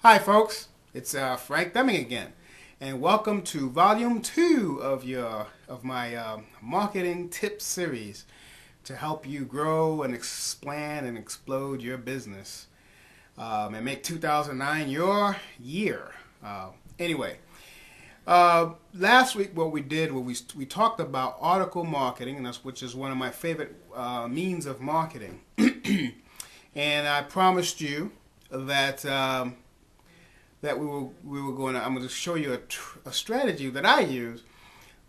Hi, folks. It's Frank Deming again, and welcome to Volume 2 of my marketing tips series to help you grow and expand and explode your business and make 2009 your year. Anyway, last week what we did was we talked about article marketing, and which is one of my favorite means of marketing. And I promised you that. That we were going to. I'm going to show you a strategy that I use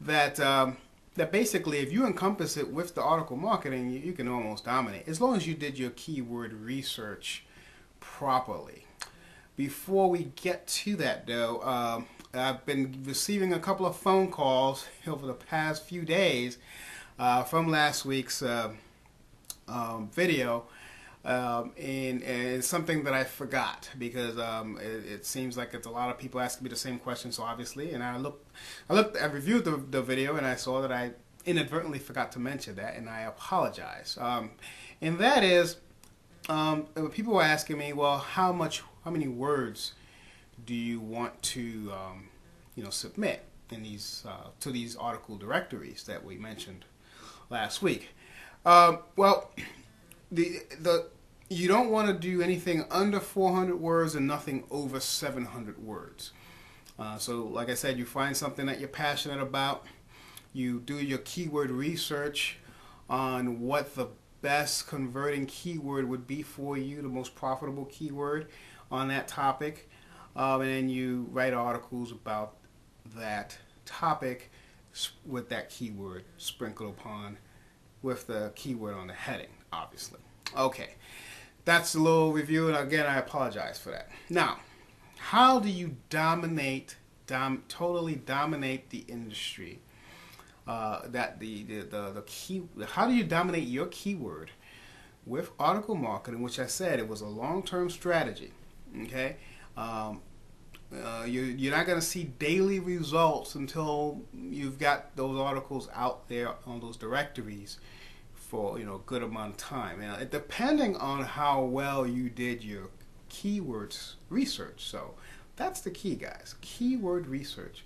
that that basically, if you encompass it with the article marketing, you can almost dominate as long as you did your keyword research properly. Before we get to that, though, I've been receiving a couple of phone calls over the past few days from last week's video. And it's something that I forgot because it seems like it's a lot of people asking me the same question. So obviously, and I reviewed the video and I saw that I inadvertently forgot to mention that, and I apologize. And that is, people were asking me, well, how many words do you want to, submit in these to these article directories that we mentioned last week? Well. The you don't want to do anything under 400 words and nothing over 700 words. So like I said, you find something that you're passionate about. You do your keyword research on what the best converting keyword would be for you, the most profitable keyword on that topic. And then you write articles about that topic with that keyword sprinkled upon with the keyword on the heading, obviously. Okay, that's a little review, and again, I apologize for that. Now, how do you totally dominate the industry? How do you dominate your keyword with article marketing? Which I said it was a long-term strategy. Okay. You're not going to see daily results until you've got those articles out there on those directories for a good amount of time. Now, depending on how well you did your keywords research. So that's the key, guys. Keyword research.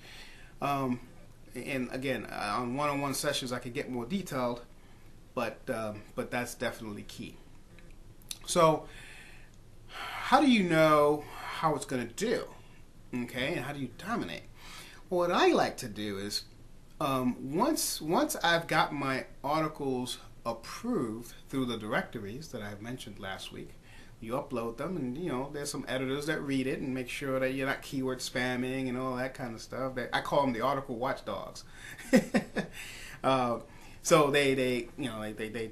And again, on one-on-one sessions, I could get more detailed, but that's definitely key. So, how do you know how it's going to do? Okay, and how do you dominate? Well, what I like to do is once I've got my articles approved through the directories that I mentioned last week, you upload them, and there's some editors that read it and make sure that you're not keyword spamming and all that kind of stuff. I call them the article watchdogs. So they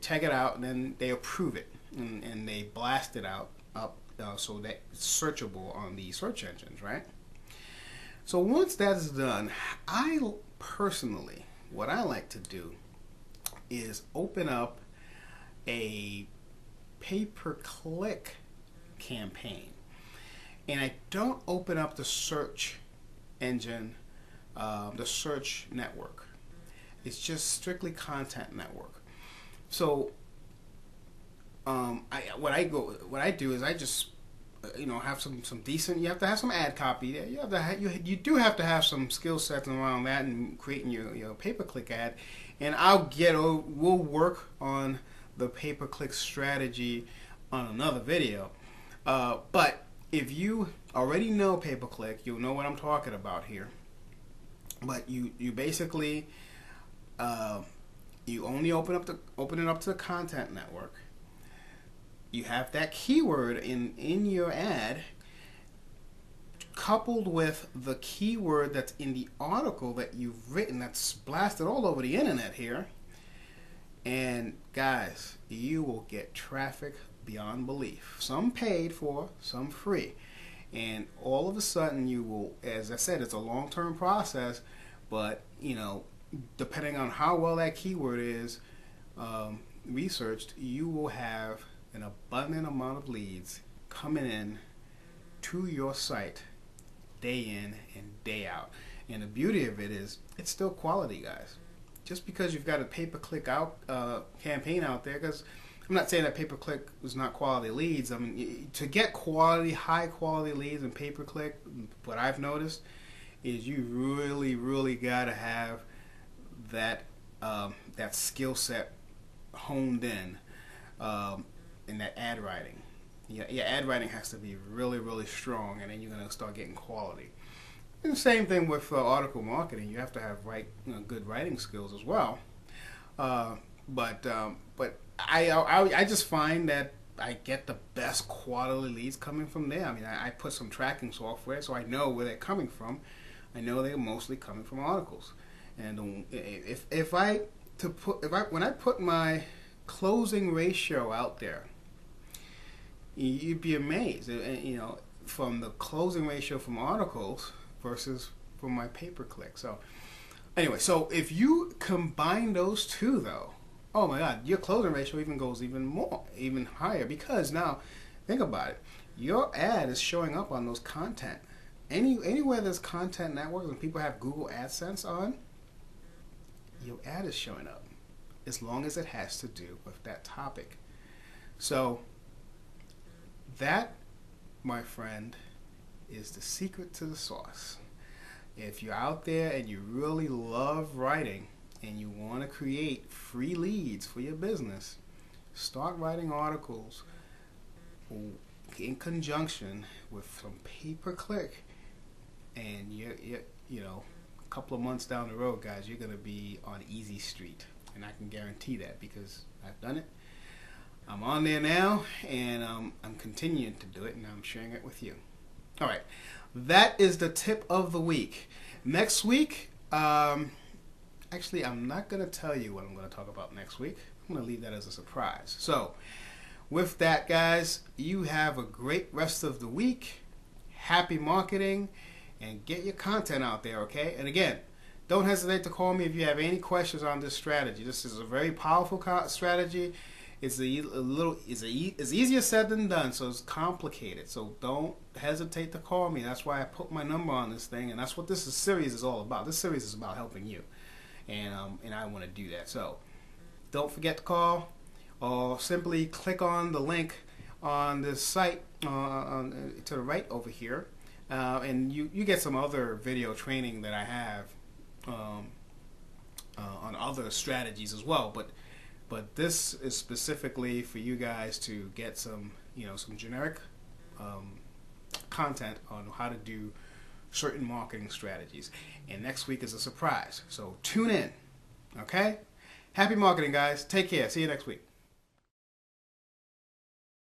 check it out, and then they approve it, and they blast it out up so that it's searchable on the search engines, right? So once that is done, I personally, what I like to do is open up a pay-per-click campaign. And I don't open up the search engine, the search network. It's just strictly content network. So what I do is I just have some decent. You have to have some ad copy there. You do have to have some skill sets around that and creating your pay-per-click ad. And we'll work on the pay-per-click strategy on another video. But if you already know pay-per-click, you'll know what I'm talking about here. But you basically you only open it up to the content network. You have that keyword in your ad coupled with the keyword that's in the article that you've written that's blasted all over the internet here. And guys, you will get traffic beyond belief. Some paid for, some free. And all of a sudden you will, as I said, it's a long-term process, but depending on how well that keyword is researched, you will have an abundant amount of leads coming in to your site day in and day out. And the beauty of it is it's still quality, guys. Just because you've got a pay-per-click campaign out there, because I'm not saying that pay-per-click is not quality leads. I mean, to get quality, high quality leads in pay-per-click, what I've noticed is you really, really got to have that that skill set honed in that ad writing. Your ad writing has to be really, really strong, and then you're going to start getting quality. And the same thing with article marketing. You have to have good writing skills as well. But I just find that I get the best quality leads coming from there. I mean, I put some tracking software, so I know where they're coming from. I know they're mostly coming from articles. And when I put my closing ratio out there, you'd be amazed. From the closing ratio from articles versus from my pay-per-click. So anyway, so if you combine those two, though, oh my God, your closing ratio goes even higher, because now think about it. Your ad is showing up on those content. Anywhere there's content networks and people have Google AdSense on, your ad is showing up, as long as it has to do with that topic. So that, my friend, is the secret to the sauce. If you're out there and you really love writing and you want to create free leads for your business, start writing articles in conjunction with some pay-per-click, and a couple of months down the road, guys, you're going to be on easy street. And I can guarantee that, because I've done it. I'm on there now, and I'm continuing to do it, and I'm sharing it with you. All right, that is the tip of the week. Next week, actually, I'm not going to tell you what I'm going to talk about next week. I'm going to leave that as a surprise. So with that, guys, you have a great rest of the week. Happy marketing, and get your content out there, okay? And again, don't hesitate to call me if you have any questions on this strategy. This is a very powerful strategy. It's easier said than done, so it's complicated. So don't hesitate to call me. That's why I put my number on this thing, and that's what this series is all about. This series is about helping you, and I want to do that. So don't forget to call, or simply click on the link on this site to the right over here, and you get some other video training that I have on other strategies as well. But this is specifically for you guys to get some generic content on how to do certain marketing strategies. And next week is a surprise, so tune in. Okay? Happy marketing, guys. Take care. See you next week.